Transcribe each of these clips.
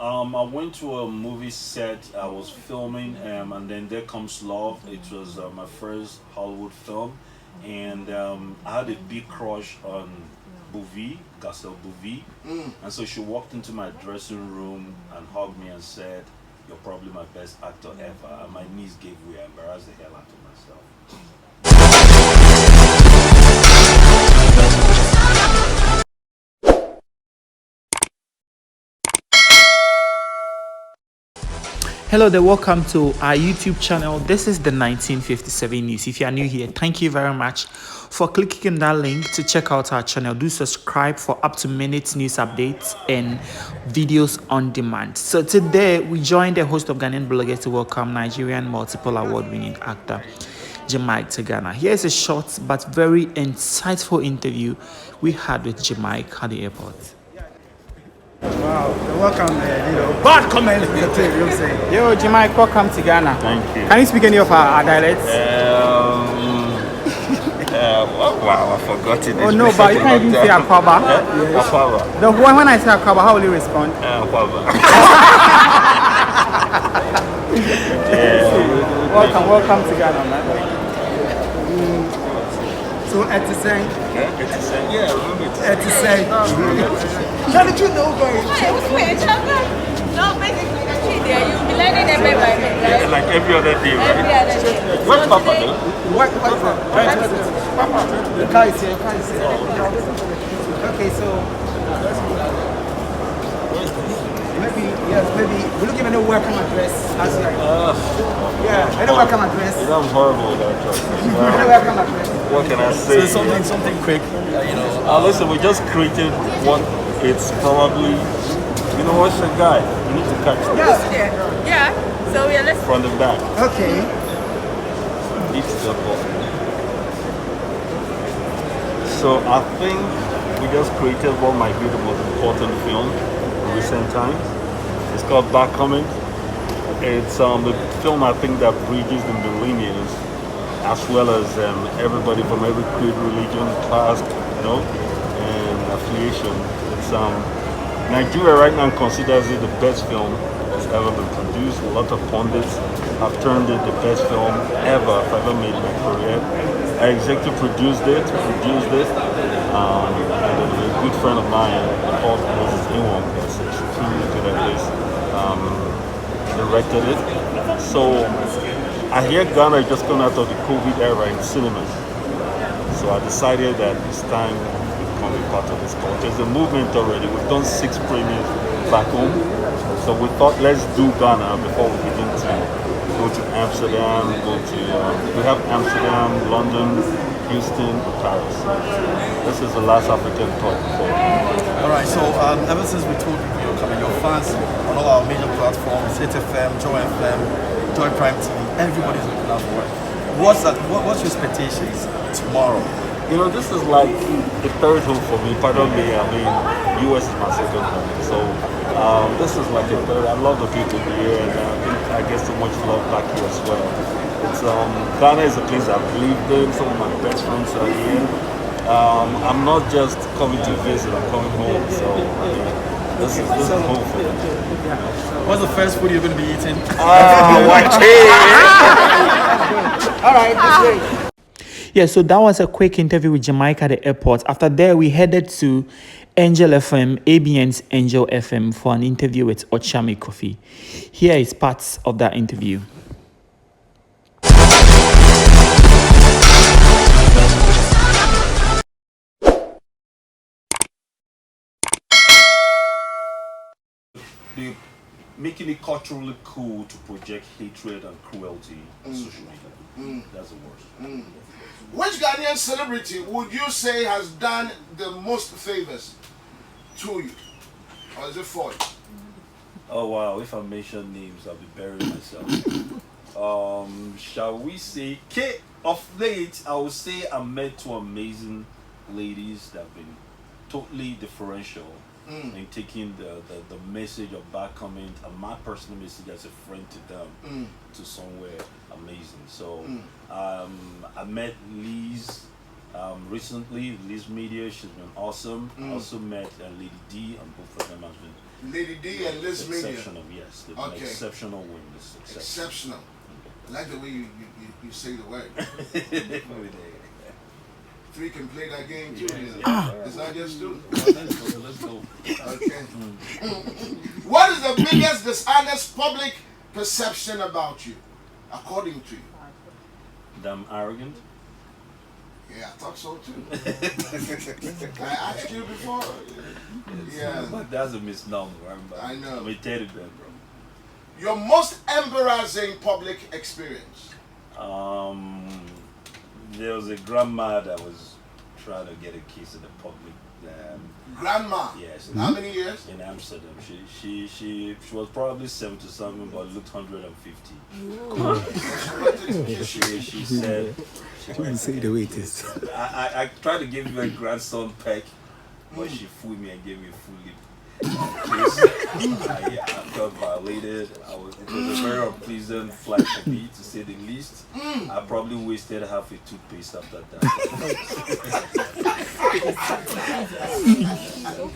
I went to a movie set. I was filming, and then there comes love. It was my first Hollywood film, and I had a big crush on Bouvi, Gaston Bouvi, and so she walked into my dressing room and hugged me and said, "You're probably my best actor ever." And my knees gave way. I embarrassed the hell out of myself. Hello there, welcome to our YouTube channel. This is the 1957 News. If you are new here, thank you very much for clicking on that link to check out our channel. Do subscribe for up-to-minute news updates and videos on demand. So today, we joined the host of Ghanaian bloggers to welcome Nigerian Multiple Award winning actor Junkie to Ghana. Here's a short but very insightful interview we had with Junkie at the airport. Wow, welcome, bad comment. You know what I'm saying? Yo, Junkie, welcome to Ghana. Thank you. Can you speak any of our dialects? Wow, I forgot it. Oh no, but you can't even say Akwaba. Yes. Akwaba. The when I say Akwaba, how will you respond? Akwaba. Welcome to Ghana, man. So, Etiseng. Yeah, I remember it. Etiseng. How did you know, guys? No, basically, there you'll be learning them bit by bit, right? Yeah, like every other day, right? Every other day. Where's Papa though? What is that? Papa. The car is here. Okay, so maybe will you give me a welcome address? As like, any welcome address. I'm horrible with that job. Any welcome address. What can I say? So something quick, Listen, we just created what it's probably, what's the guy? You need to catch this Yeah. So we are listening. from the back. Okay. It's the ball. So I think we just created what might be the most important film in recent times. It's called Backcoming. It's the film I think that bridges the millennials as well as everybody from every creed, religion, class, and affiliation. It's Nigeria right now considers it the best film that's ever been produced. A lot of pundits have termed it the best film ever I've ever made in my career. I executive produced it, and then a good friend of mine, Paul Moses Inwam, that's extremely good at this, directed it. So I hear Ghana is just coming out of the COVID era in cinemas. So I decided that it's time to become a part of this culture. There's a movement already. We've done 6 premieres back home. So we thought, let's do Ghana before we begin to go to Amsterdam, we have Amsterdam, London, Houston, and Paris. This is the last African tour before. Alright, so ever since we told you you're coming, your fans on all our major platforms, HFM, Joy FM, Joy Prime TV, everybody's looking out for it. What's your expectations tomorrow? This is like the third home for me. Pardon me, US is my second home. So this is like a third. I love the people here, and I think I get so much love back here as well. It's Ghana is a place I've lived in. Some of my best friends are here. I'm not just coming to visit. I'm coming home. So this is home for me. What's the first food you're going to be eating? Watch it. All right, that's great. Yeah, so that was a quick interview with Junkie at the airport. After that, we headed to Angel FM, ABN's Angel FM, for an interview with Ochami Kofi. Here is parts of that interview. Making it culturally cool to project hatred and cruelty on social media. That's the worst. Which Ghanaian celebrity would you say has done the most favors to you? Or is it for you? Oh wow, if I mention names, I'll be burying myself. Shall we say, of late, I would say I met 2 amazing ladies that have been totally differential in taking the message of Backcoming and my personal message as a friend to them to somewhere amazing. So I met Liz Recently, Liz Media, she's been awesome. I also met Lady D, and both of them has been Lady D and Liz Media. exceptional. Yes, they've been exceptional winners. Exceptional. I like the way you say the word. Three can play that game too. It's not just two. Let's go. Okay. What is the biggest dishonest public perception about you, according to you? That I'm arrogant. Yeah, I thought so too. I asked you before. Yeah. But that's a misnomer. I know. I'm a teddy bear, bro. Your most embarrassing public experience? There was a grandma that was trying to get a kiss in the public. Grandma? Yes. How many years? In Amsterdam. She was probably 70 something, but looked 150. She said. She didn't say the way it is. I tried to give you a grandson peck, but she fooled me and gave me a full lip kiss. I felt violated. It was a very unpleasant flight for me, to say the least. I probably wasted half a toothpaste after that.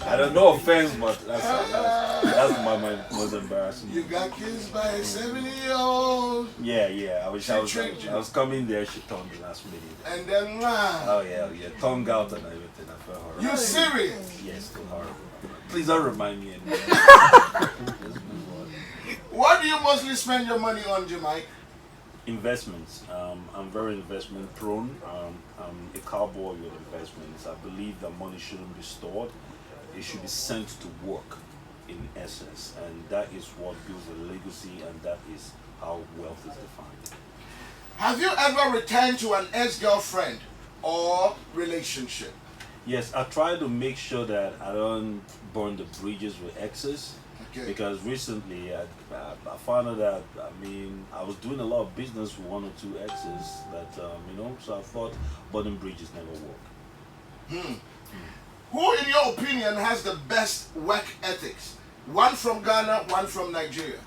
I don't know, offense, but that's my most embarrassing. You got kissed by a 70-year-old. Yeah. I was coming there. She told me last minute. And then oh yeah, tongue out and everything. I felt horrible. You serious? Yes, still horrible. Please don't remind me anymore. What do you mostly spend your money on, Jamaica? Investments. I'm very investment prone. I'm a cowboy with investments. I believe that money shouldn't be stored. It should be sent to work, in essence. And that is what builds a legacy, and that is how wealth is defined. Have you ever returned to an ex-girlfriend or relationship? Yes, I try to make sure that I don't burn the bridges with exes. Okay. Because recently I found out that, I was doing a lot of business with one or two exes that, so I thought burning bridges never work. Who, in your opinion, has the best work ethics? One from Ghana, one from Nigeria.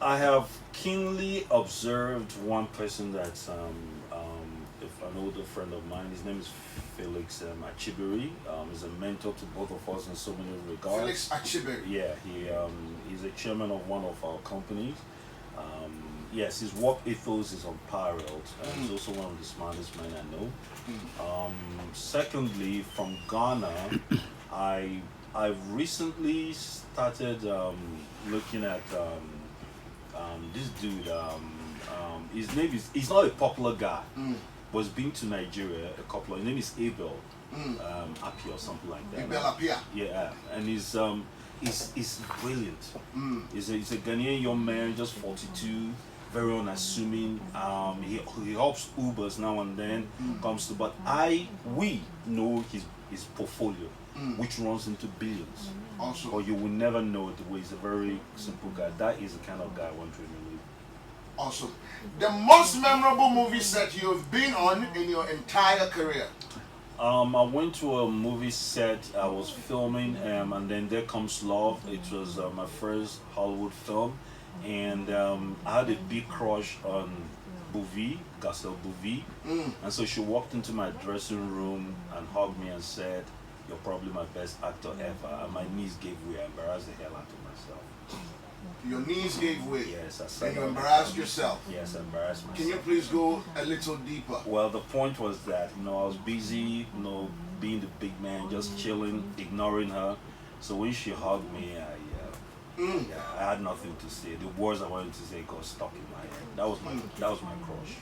I have keenly observed one person that's an older friend of mine. His name is Felix Achibiri. He's a mentor to both of us in so many regards. Felix Achibiri. Yeah, he's a chairman of one of our companies. Yes, his work ethos is unparalleled. He's also one of the smartest men I know. Secondly, from Ghana, I recently started looking at this dude. His name is, he's not a popular guy, but he's been to Nigeria a couple of, his name is Abel Api or something like that. Abel Apia. Yeah, and he's brilliant. He's a Ghanaian young man, just 42, very unassuming. He helps Ubers now and then, but we know his portfolio, which runs into billions. Also, or you will never know the way. He's a very simple guy. That is the kind of guy I want to really. Awesome. The most memorable movie set you've been on in your entire career? I went to a movie set. I was filming, and then There Comes Love. It was my first Hollywood film, and I had a big crush on Bouvi, Garcelle Bouvi, and so she walked into my dressing room and hugged me and said, "You're probably my best actor ever." And my knees gave way. I embarrassed the hell out of myself. Your knees gave way. Yes, I said. And you embarrassed yourself. Yes, I embarrassed myself. Can you please go a little deeper? Well, the point was that, I was busy, being the big man, just chilling, ignoring her. So when she hugged me, I had nothing to say. The words I wanted to say got stuck in my head. That was my crush.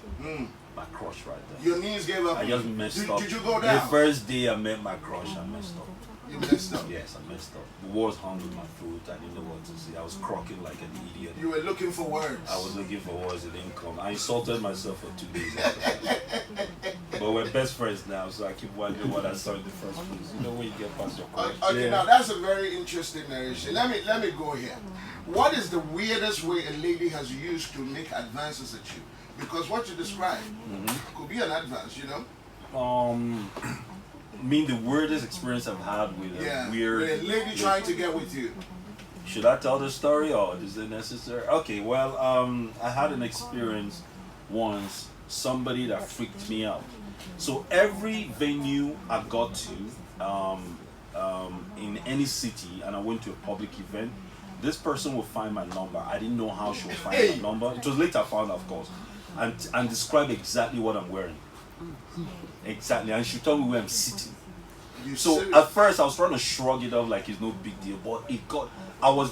My crush right there. Your knees gave up. I just messed up. Did you go down? The first day I met my crush, I messed up. You messed up? Yes, I messed up. The words hung in my throat. I didn't know what to say. I was croaking like an idiot. You were looking for words. I was looking for words that didn't come. I insulted myself for 2 days after that. But we're best friends now, so I keep wondering what I saw in the first place. You know when you get past your crush. Okay, now that's a very interesting narration. Let me go here. What is the weirdest way a lady has used to make advances at you? Because what you described could be an advance, the weirdest experience I've had with a with a lady trying to get with you. Should I tell the story or is it necessary? Okay, well, I had an experience once somebody that freaked me out. So every venue I got to in any city, and I went to a public event, this person will find my number. I didn't know how she would find my number. It was later found, of course, and describe exactly what I'm wearing. Exactly, and she told me where I'm sitting. So at first I was trying to shrug it off like it's no big deal, but it got. I was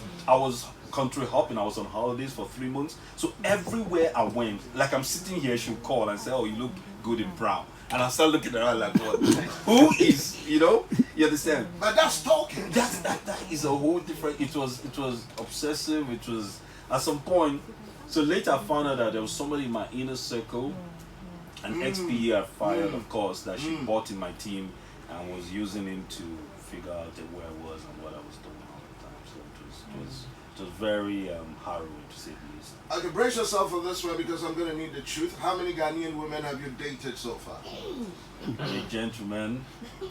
country hopping. I was on holidays for 3 months, so everywhere I went, like I'm sitting here, she would call and say, "Oh, you look good in brown," and I start looking at her like, "What? Who is? You know? You understand?" But that's talking. That is a whole different. It was obsessive. It was at some point. So later I found out that there was somebody in my inner circle, an XPE I fired, of course, that she bought in my team and was using him to figure out where I was and what I was doing all the time. So it was very harrowing, to say the least. Okay, brace yourself for this one because I'm going to need the truth. How many Ghanaian women have you dated so far? A gentleman,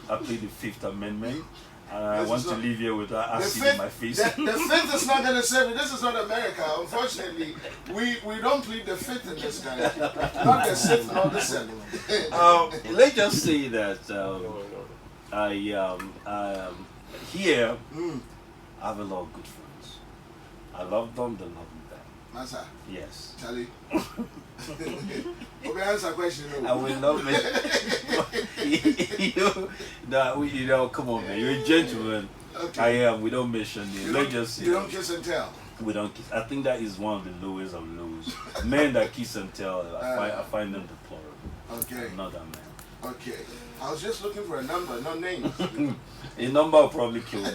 I played the Fifth Amendment. I want to leave here with acid in my face. The Fifth is not going to save it. This is not America. Unfortunately, we don't plead the Fifth in this country. Not the Sixth, not the Seventh. Let's just say that here, I have a lot of good friends. I love them, they love me back. Massa. Yes. Charlie. Okay, answer question. I will love it. you know, come on, man. You're a gentleman. Okay. I am. We don't mention it. Let's just say you don't kiss and tell. We don't kiss. I think that is one of the lowest of lows. Men that kiss and tell, I find them deplorable. Okay. I'm not that man. Okay. I was just looking for a number, not names. A number will probably kill me.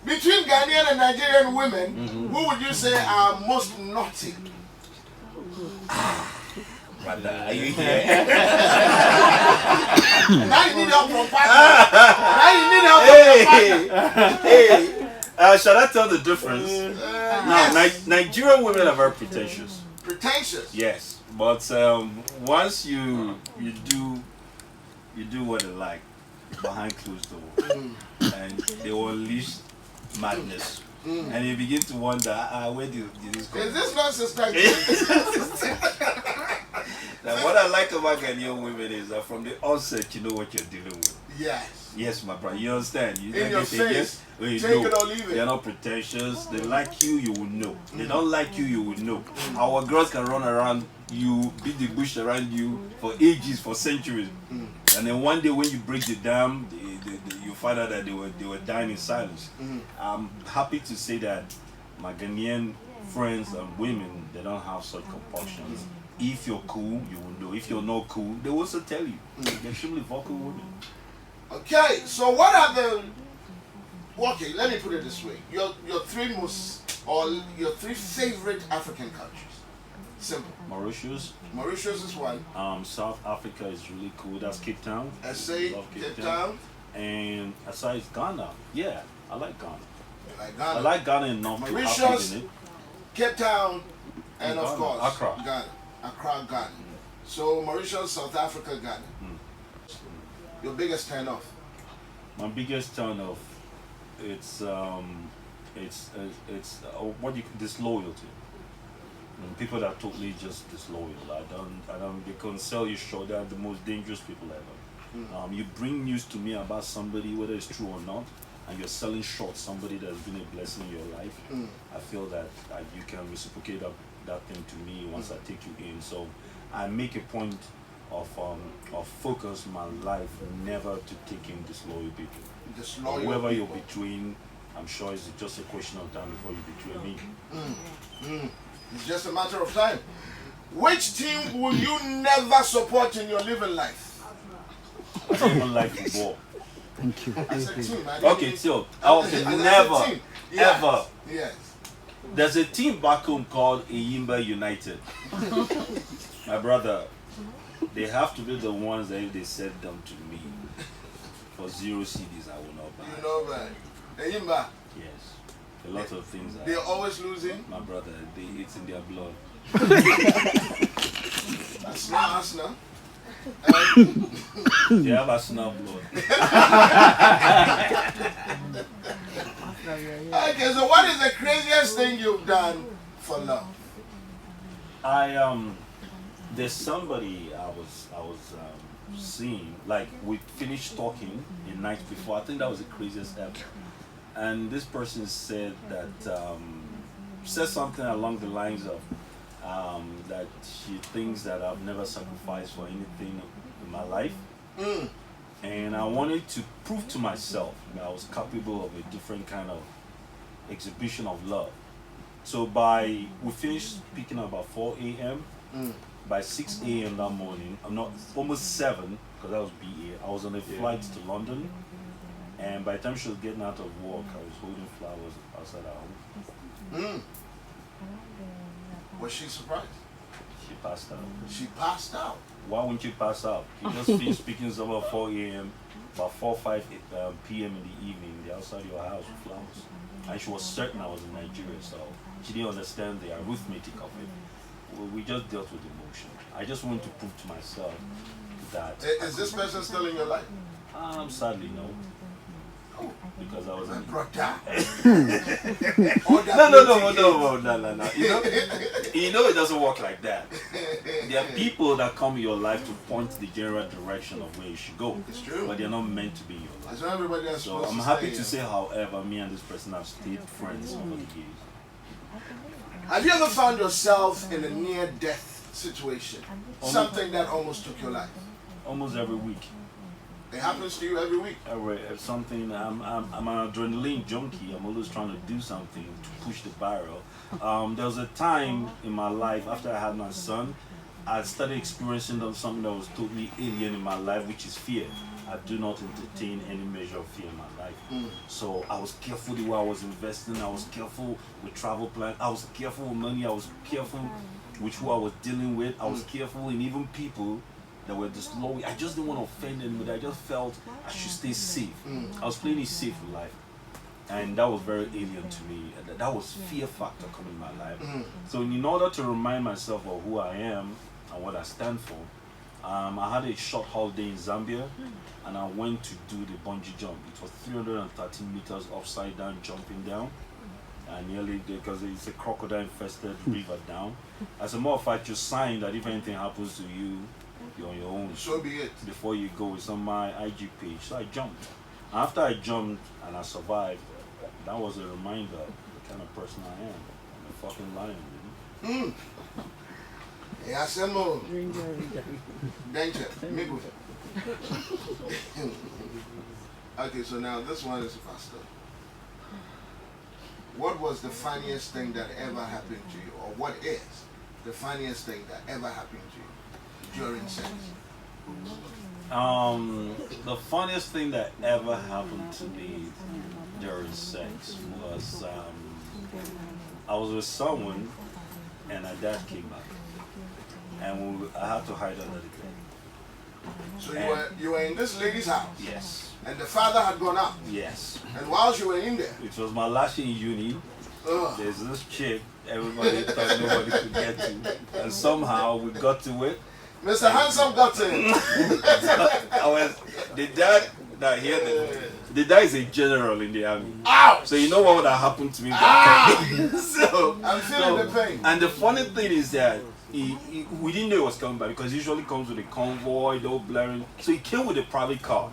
Between Ghanaian and Nigerian women, who would you say are most naughty? Brother, are you here? Now you need help from partner. Now you need help from partner. Hey, shall I tell the difference? Yes. Nigerian women are very pretentious. Pretentious. Yes, but once you do what they like behind closed doors, and they will unleash madness, and you begin to wonder, where did this go? Is this not sister? Now, what I like about Ghanaian women is that from the onset, you know what you're dealing with. Yes. Yes, my brother, you understand? You In your say face. yes, or you Take know. it or leave it. They're not pretentious. They like you, you will know. They don't like you, you will know. Our girls can run around you, beat the bush around you for ages, for centuries. And then one day when you break the dam, you find out that they were dying in silence. I'm happy to say that my Ghanaian friends and women, they don't have such compulsions. If you're cool, you will know. If you're not cool, they will also tell you. They're extremely vocal women. Okay, so what are the... Okay, let me put it this way. Your three most, or your three favorite African countries. Simple. Mauritius. Mauritius is one. South Africa is really cool. That's Cape Town. SA, Love Cape Town. And aside Ghana. Yeah, I like Ghana. You like Ghana. I like Ghana enough to Mauritius, have in it. Cape Town, and of Ghana. course, Accra. Ghana. Accra, Ghana. So Mauritius, South Africa, Ghana. Your biggest turn off? My biggest turn off, it's disloyalty. People that are totally just disloyal. I don't. They can sell you short. They're the most dangerous people ever. You bring news to me about somebody, whether it's true or not, and you're selling short somebody that's been a blessing in your life. I feel that you can reciprocate that thing to me once I take you in. So I make a point of focus my life never to take in disloyal people. Disloyal Whoever people. you're between, I'm sure it's just a question of time before you betray me. It's just a matter of time. Which team will you never support in your living life? I don't even like football. Thank you. As a team. Okay, so never, Yes. ever. Yes. There's a team back home called Iyke United. My brother, they have to be the ones that if they send them to me for 0 CDs, I will not buy. You know, man. Iyimba, Yes, a lot of things. they're always losing. My brother, it's in their blood. That's not us now. They have Arsenal blood. Okay, so what is the craziest thing you've done for love? I There's somebody I was seeing, like we finished talking the night before. I think that was the craziest ever. And this person said that said something along the lines of that she thinks that I've never sacrificed for anything in my life. And I wanted to prove to myself that I was capable of a different kind of exhibition of love. So we finished speaking about 4 a.m. By 6 a.m. that morning, I'm not almost 7 because that was BA. I was on a flight to London, and by the time she was getting out of work, I was holding flowers outside our home. Was she surprised? She passed out. She passed out. Why wouldn't you pass out? You just finished speaking to about 4 a.m. About 5 p.m. in the evening, they're outside your house with flowers. And she was certain I was in Nigeria, so she didn't understand the arithmetic of it. We just dealt with emotion. I just wanted to prove to myself that. Is this person still in your life? Sadly, no. Because I was My in. brother. No. You know it doesn't work like that. There are people that come in your life to point the general direction of where you should go. It's true. But they're not meant to be in your life. That's what everybody else So I'm happy to say, however, me and this person have stayed friends over the years. Have you ever found yourself in a near-death situation? Something that almost took your life? Almost every week. It happens to you every week. Something. I'm an adrenaline junkie. I'm always trying to do something to push the barrel. There was a time in my life after I had my son, I started experiencing something that was totally alien in my life, which is fear. I do not entertain any measure of fear in my life. So I was careful the way I was investing. I was careful with travel plans. I was careful with money. I was careful with who I was dealing with. I was careful in even people that were just low. I just didn't want to offend them, but I just felt I should stay safe. I was playing it safe in life. And that was very alien to me. That was fear factor coming in my life. So in order to remind myself of who I am and what I stand for, I had a short holiday in Zambia, and I went to do the bungee jump. It was 313 meters upside down, jumping down, and nearly because it's a crocodile infested river down. As a matter of fact, you sign that if anything happens to you, you're on your own. So be it. Before you go, it's on my IG page. So I jumped. After I jumped and I survived, that was a reminder of the kind of person I am. I'm a fucking lion, man. Yeah, danger. Okay, so now this one is faster. What was the funniest thing that ever happened to you, or what is the funniest thing that ever happened to you during sex? The funniest thing that ever happened to me during sex was I was with someone and her dad came back, and I had to hide under the bed. So you were in this lady's house? Yes. And the father had gone out? Yes. And whilst you were in there? It was my last year in uni. There's this chick everybody thought nobody could get to, and somehow we got to it. Mr. Handsome got in. The dad. Now here, the dad is a general in the army. Ouch! So you know what would have happened to me? So I'm feeling the pain. And the funny thing is that we didn't know it was coming back because it usually comes with a convoy, the old blaring. So he came with a private car.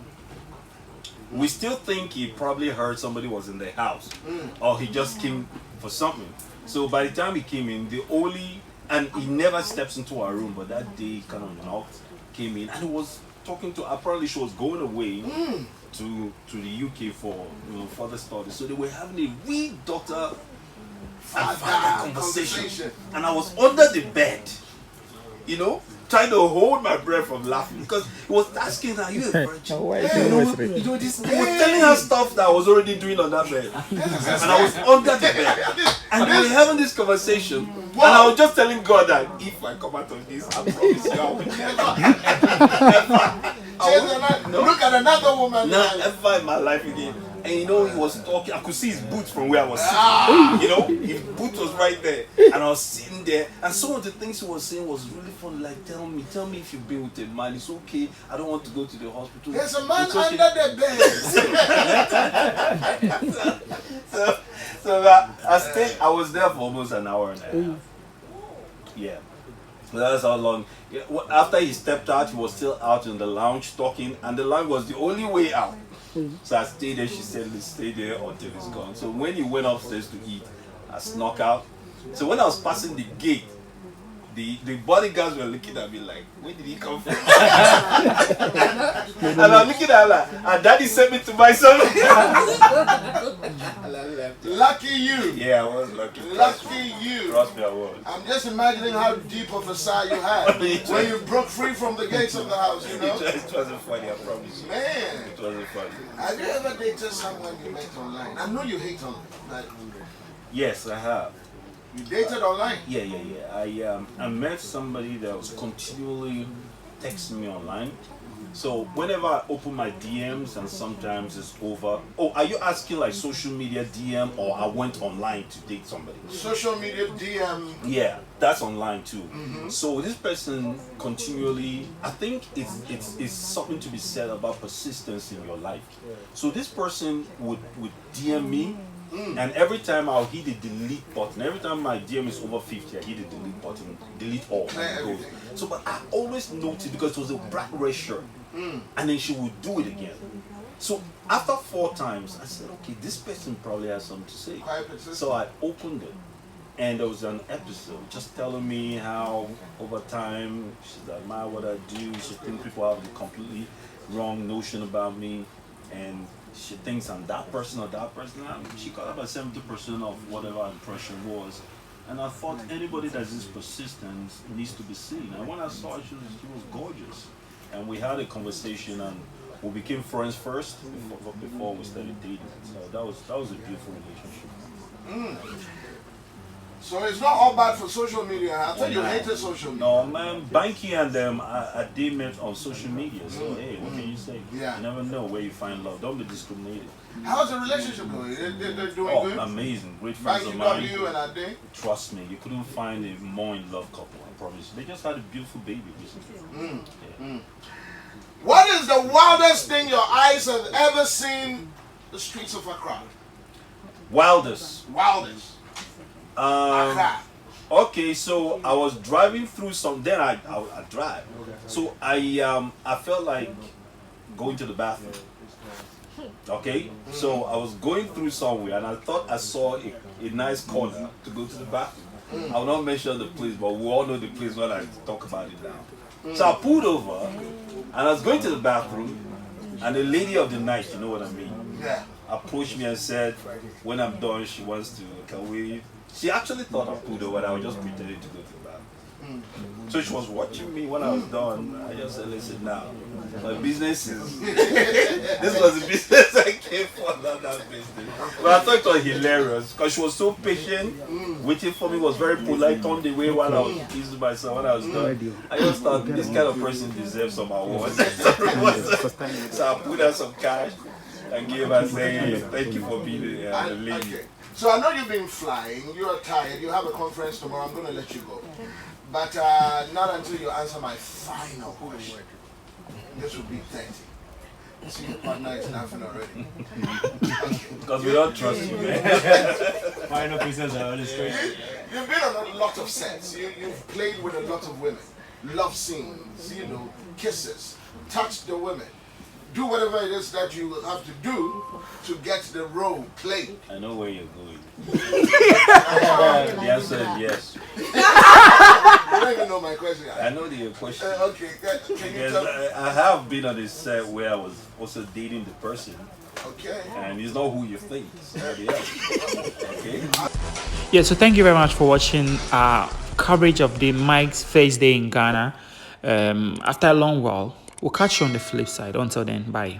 We still think he probably heard somebody was in the house, or he just came for something. So by the time he came in, and he never steps into our room, but that day he kind of knocked, came in, and he was talking to, apparently she was going away to the UK for further studies. So they were having a wee daughter and father conversation. And I was under the bed, trying to hold my breath from laughing because he was asking her, "Are you a virgin?" He was telling her stuff that I was already doing on that bed. And I was under the bed. And we were having this conversation. And I was just telling God that if I come out of this, I promise you I will never. Look at another woman. Not ever in my life again. And he was talking. I could see his boots from where I was sitting. His boot was right there. And I was sitting there. And some of the things he was saying was really fun. Like, tell me if you've been with a man. It's okay. I don't want to go to the hospital. There's a man okay. under the bed. So I was there for almost an hour and a half. Yeah. That's how long. Yeah, after he stepped out, he was still out in the lounge talking, and the lounge was the only way out. So I stayed there. She said, "Let's stay there until it's gone." So when he went upstairs to eat, I snuck out. So when I was passing the gate, the bodyguards were looking at me like, "Where did he come from?" And I'm looking at her like, "And Daddy sent me to buy something." Lucky you. Yeah, I was lucky. Lucky you. Trust me, I was. I'm just imagining how deep of a sigh you had when you broke free from the gates of the house, you know? It wasn't funny, I promise you. Man. It wasn't funny. Have you ever dated someone you met online? I know you hate online. But Yes, I have. you dated online? Yeah. I met somebody that was continually texting me online. So whenever I open my DMs and sometimes it's over. Oh, are you asking like social media DM or I went online to date somebody? Social media DM. Yeah, that's online too. So this person continually, I think it's something to be said about persistence in your life. So this person would DM me, and every time I'll hit the delete button. Every time my DM is over 50, I hit the delete button, delete all. And it goes. So, but I always noticed because it was a black red shirt, and then she would do it again. So after 4 times, I said, okay, this person probably has something to say. So I opened it. And there was an episode just telling me how over time she admire what I do. She thinks people have the completely wrong notion about me, and she thinks I'm that person or that person. And she got about 70% of whatever her impression was. And I thought anybody that's this persistent needs to be seen. And when I saw her, she was gorgeous. And we had a conversation, and we became friends first before we started dating. So that was a beautiful relationship. So it's not all bad for social media. I thought you hated social media. No, man, Banky and them, they met on social media. So, hey, what can you say? Yeah. You never know where you find love. Don't be discriminated. How's the relationship going? They're doing good? Amazing. Great friends of Banky mine. W and Ade? Trust me, you couldn't find a more in love couple, I promise. They just had a beautiful baby recently. What is the wildest thing your eyes have ever seen the streets of Accra? Wildest. Wildest. Accra. Okay, so I was driving through some. Then I drive. So I felt like going to the bathroom. Okay, so I was going through somewhere and I thought I saw a nice corner to go to the bathroom. I will not mention the place, but we all know the place when I talk about it now. So I pulled over and I was going to the bathroom, and the lady of the night, you know what I mean, Yeah. approached me and said, when I'm done, she wants to, can we? She actually thought I pulled over and I was just pretending to go to the bathroom. So she was watching me when I was done. I just said, listen now, my business is, this was the business I came for, not that business. But I thought it was hilarious because she was so patient, waiting for me, was very polite, turned away while I was pleasing myself when I was done. I just thought this kind of person deserves some awards. So I put her some cash and gave her saying, thank you for being the lady. Okay. So I know you've been flying, you're tired, you have a conference tomorrow, I'm going to let you go. But not until you answer my final question. This will be 30. See, your partner is laughing already. Because we don't trust you, man. Final pieces are always straight. You've been on a lot of sets. You've played with a lot of women. Love scenes, kisses, touch the women. Do whatever it is that you will have to do to get the role played. I know where you're going. The answer is yes. I don't even know my question. I know the question. Okay, can you Because tell? I have been on a set where I was also dating the person, Okay. and it's not who you think. It's somebody else. Okay? Yeah, so thank you very much for watching coverage of the Mike's First Day in Ghana. After a long while, we'll catch you on the flip side. Until then, bye.